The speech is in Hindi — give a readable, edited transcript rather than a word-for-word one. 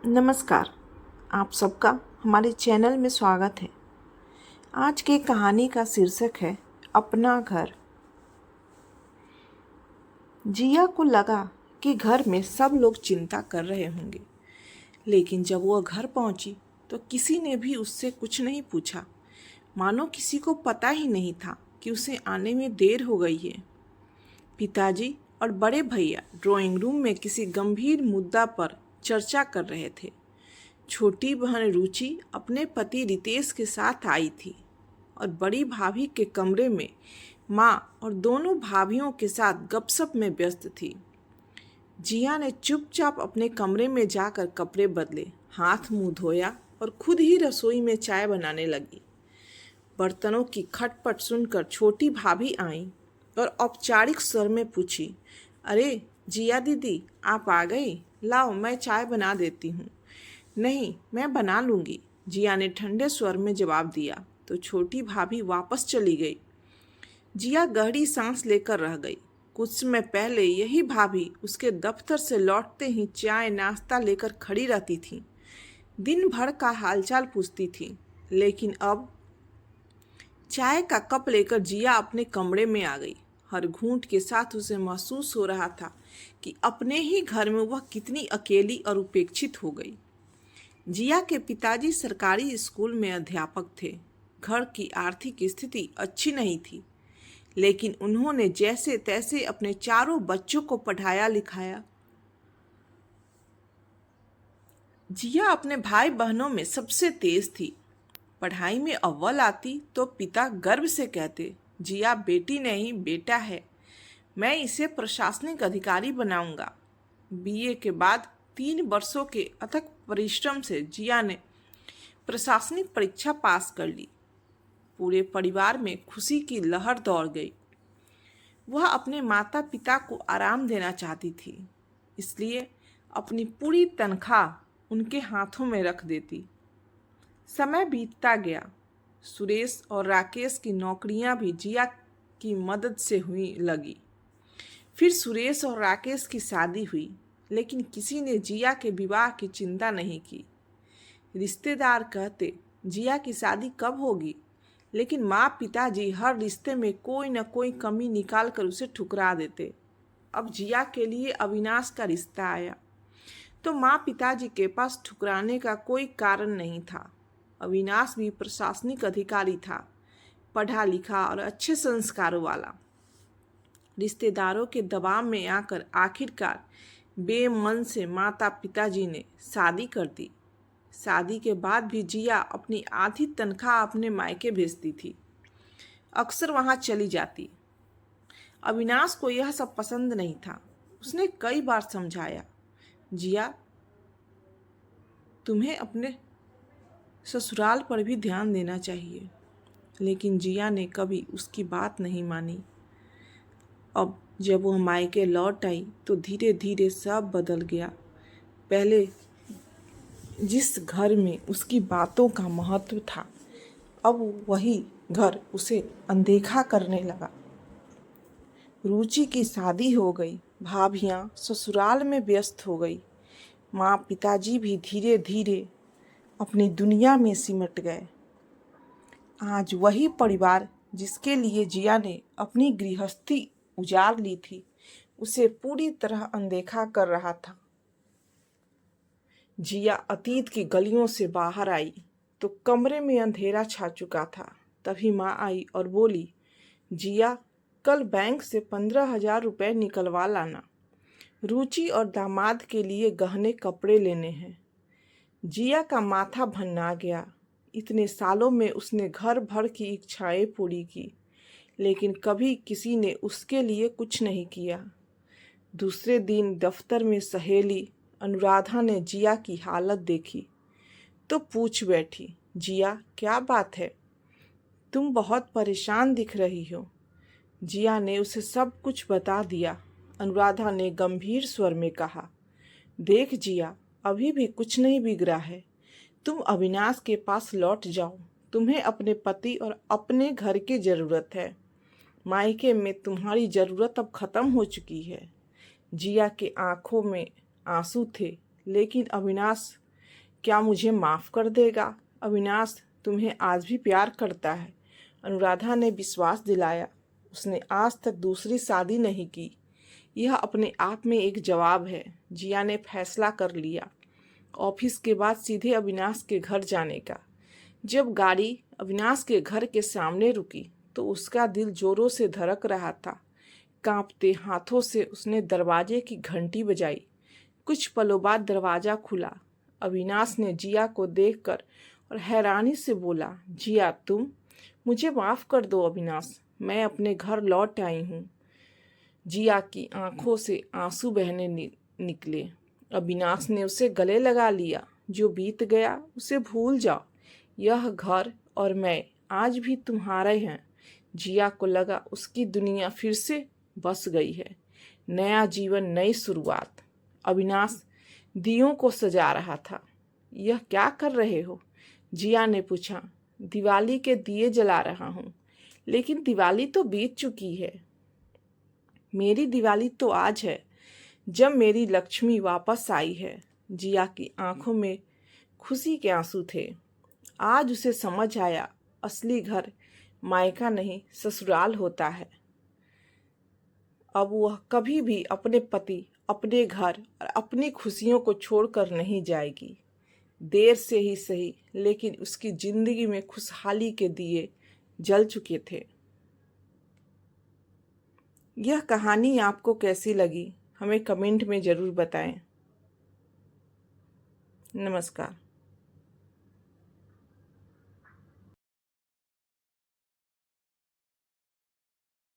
नमस्कार। आप सबका हमारे चैनल में स्वागत है। आज की कहानी का शीर्षक है अपना घर। जिया को लगा कि घर में सब लोग चिंता कर रहे होंगे, लेकिन जब वह घर पहुंची तो किसी ने भी उससे कुछ नहीं पूछा, मानो किसी को पता ही नहीं था कि उसे आने में देर हो गई है। पिताजी और बड़े भैया ड्राइंग रूम में किसी गंभीर मुद्दा पर चर्चा कर रहे थे। छोटी बहन रुचि अपने पति रितेश के साथ आई थी और बड़ी भाभी के कमरे में माँ और दोनों भाभियों के साथ गपशप में व्यस्त थी। जिया ने चुपचाप अपने कमरे में जाकर कपड़े बदले, हाथ मुंह धोया और खुद ही रसोई में चाय बनाने लगी। बर्तनों की खटपट सुनकर छोटी भाभी आई और औपचारिक स्वर में पूछी, अरे जिया दीदी, आप आ गई? लाओ मैं चाय बना देती हूँ। नहीं, मैं बना लूँगी, जिया ने ठंडे स्वर में जवाब दिया तो छोटी भाभी वापस चली गई। जिया गहरी सांस लेकर रह गई। कुछ समय पहले यही भाभी उसके दफ्तर से लौटते ही चाय नाश्ता लेकर खड़ी रहती थी, दिन भर का हालचाल पूछती थी, लेकिन अब चाय का कप लेकर जिया अपने कमरे में आ गई। हर घूंट के साथ उसे महसूस हो रहा था कि अपने ही घर में वह कितनी अकेली और उपेक्षित हो गई। जिया के पिताजी सरकारी स्कूल में अध्यापक थे। घर की आर्थिक स्थिति अच्छी नहीं थी, लेकिन उन्होंने जैसे तैसे अपने चारों बच्चों को पढ़ाया लिखाया। जिया अपने भाई बहनों में सबसे तेज थी। पढ़ाई में अव्वल आती तो पिता गर्व से कहते, जिया बेटी नहीं बेटा है, मैं इसे प्रशासनिक अधिकारी बनाऊंगा। बीए के बाद 3 वर्षों के अथक परिश्रम से जिया ने प्रशासनिक परीक्षा पास कर ली। पूरे परिवार में खुशी की लहर दौड़ गई। वह अपने माता पिता को आराम देना चाहती थी, इसलिए अपनी पूरी तनख्वाह उनके हाथों में रख देती। समय बीतता गया। सुरेश और राकेश की नौकरियां भी जिया की मदद से हुई लगी। फिर सुरेश और राकेश की शादी हुई, लेकिन किसी ने जिया के विवाह की चिंता नहीं की। रिश्तेदार कहते, जिया की शादी कब होगी, लेकिन माँ पिताजी हर रिश्ते में कोई न कोई कमी निकाल कर उसे ठुकरा देते। अब जिया के लिए अविनाश का रिश्ता आया तो माँ पिताजी के पास ठुकराने का कोई कारण नहीं था। अविनाश भी प्रशासनिक अधिकारी था, पढ़ा लिखा और अच्छे संस्कारों वाला। रिश्तेदारों के दबाव में आकर आखिरकार बेमन से माता पिताजी ने शादी कर दी। शादी के बाद भी जिया अपनी आधी तनख्वाह अपने मायके भेजती थी, अक्सर वहां चली जाती। अविनाश को यह सब पसंद नहीं था। उसने कई बार समझाया, जिया तुम्हें अपने ससुराल पर भी ध्यान देना चाहिए, लेकिन जिया ने कभी उसकी बात नहीं मानी। अब जब वह मायके लौट आई तो धीरे धीरे सब बदल गया। पहले जिस घर में उसकी बातों का महत्व था, अब वही घर उसे अनदेखा करने लगा। रुचि की शादी हो गई, भाभियाँ ससुराल में व्यस्त हो गई, माँ पिताजी भी धीरे धीरे अपनी दुनिया में सिमट गए। आज वही परिवार जिसके लिए जिया ने अपनी गृहस्थी उजाड़ ली थी, उसे पूरी तरह अनदेखा कर रहा था। जिया अतीत की गलियों से बाहर आई तो कमरे में अंधेरा छा चुका था। तभी माँ आई और बोली, जिया कल बैंक से 15,000 रुपये निकलवा लाना, रुचि और दामाद के लिए गहने कपड़े लेने हैं। जिया का माथा भन्ना गया। इतने सालों में उसने घर भर की इच्छाएं पूरी की, लेकिन कभी किसी ने उसके लिए कुछ नहीं किया। दूसरे दिन दफ्तर में सहेली अनुराधा ने जिया की हालत देखी तो पूछ बैठी, जिया क्या बात है, तुम बहुत परेशान दिख रही हो। जिया ने उसे सब कुछ बता दिया। अनुराधा ने गंभीर स्वर में कहा, देख जिया, अभी भी कुछ नहीं बिगड़ा है। तुम अविनाश के पास लौट जाओ। तुम्हें अपने पति और अपने घर की ज़रूरत है। मायके में तुम्हारी ज़रूरत अब ख़त्म हो चुकी है। जिया के आंखों में आंसू थे, लेकिन अविनाश क्या मुझे माफ़ कर देगा? अविनाश तुम्हें आज भी प्यार करता है। अनुराधा ने विश्वास दिलाया। उसने आज तक दूसरी शादी नहीं की। यह अपने आप में एक जवाब है। जिया ने फैसला कर लिया ऑफिस के बाद सीधे अविनाश के घर जाने का। जब गाड़ी अविनाश के घर के सामने रुकी तो उसका दिल जोरों से धड़क रहा था। कांपते हाथों से उसने दरवाजे की घंटी बजाई। कुछ पलों बाद दरवाज़ा खुला। अविनाश ने जिया को देखकर और हैरानी से बोला, जिया तुम? मुझे माफ़ कर दो अविनाश, मैं अपने घर लौट आई हूँ। जिया की आंखों से आंसू बहने निकले। अविनाश ने उसे गले लगा लिया। जो बीत गया उसे भूल जाओ। यह घर और मैं आज भी तुम्हारे हैं। जिया को लगा उसकी दुनिया फिर से बस गई है। नया जीवन, नई शुरुआत। अविनाश दियों को सजा रहा था। यह क्या कर रहे हो? जिया ने पूछा। दिवाली के दिए जला रहा हूँ। लेकिन दिवाली तो बीत चुकी है। मेरी दिवाली तो आज है, जब मेरी लक्ष्मी वापस आई है। जिया की आंखों में खुशी के आंसू थे। आज उसे समझ आया, असली घर मायका नहीं ससुराल होता है। अब वह कभी भी अपने पति, अपने घर और अपनी खुशियों को छोड़कर नहीं जाएगी। देर से ही सही, लेकिन उसकी जिंदगी में खुशहाली के दिए जल चुके थे। यह कहानी आपको कैसी लगी हमें कमेंट में ज़रूर बताएं। नमस्कार।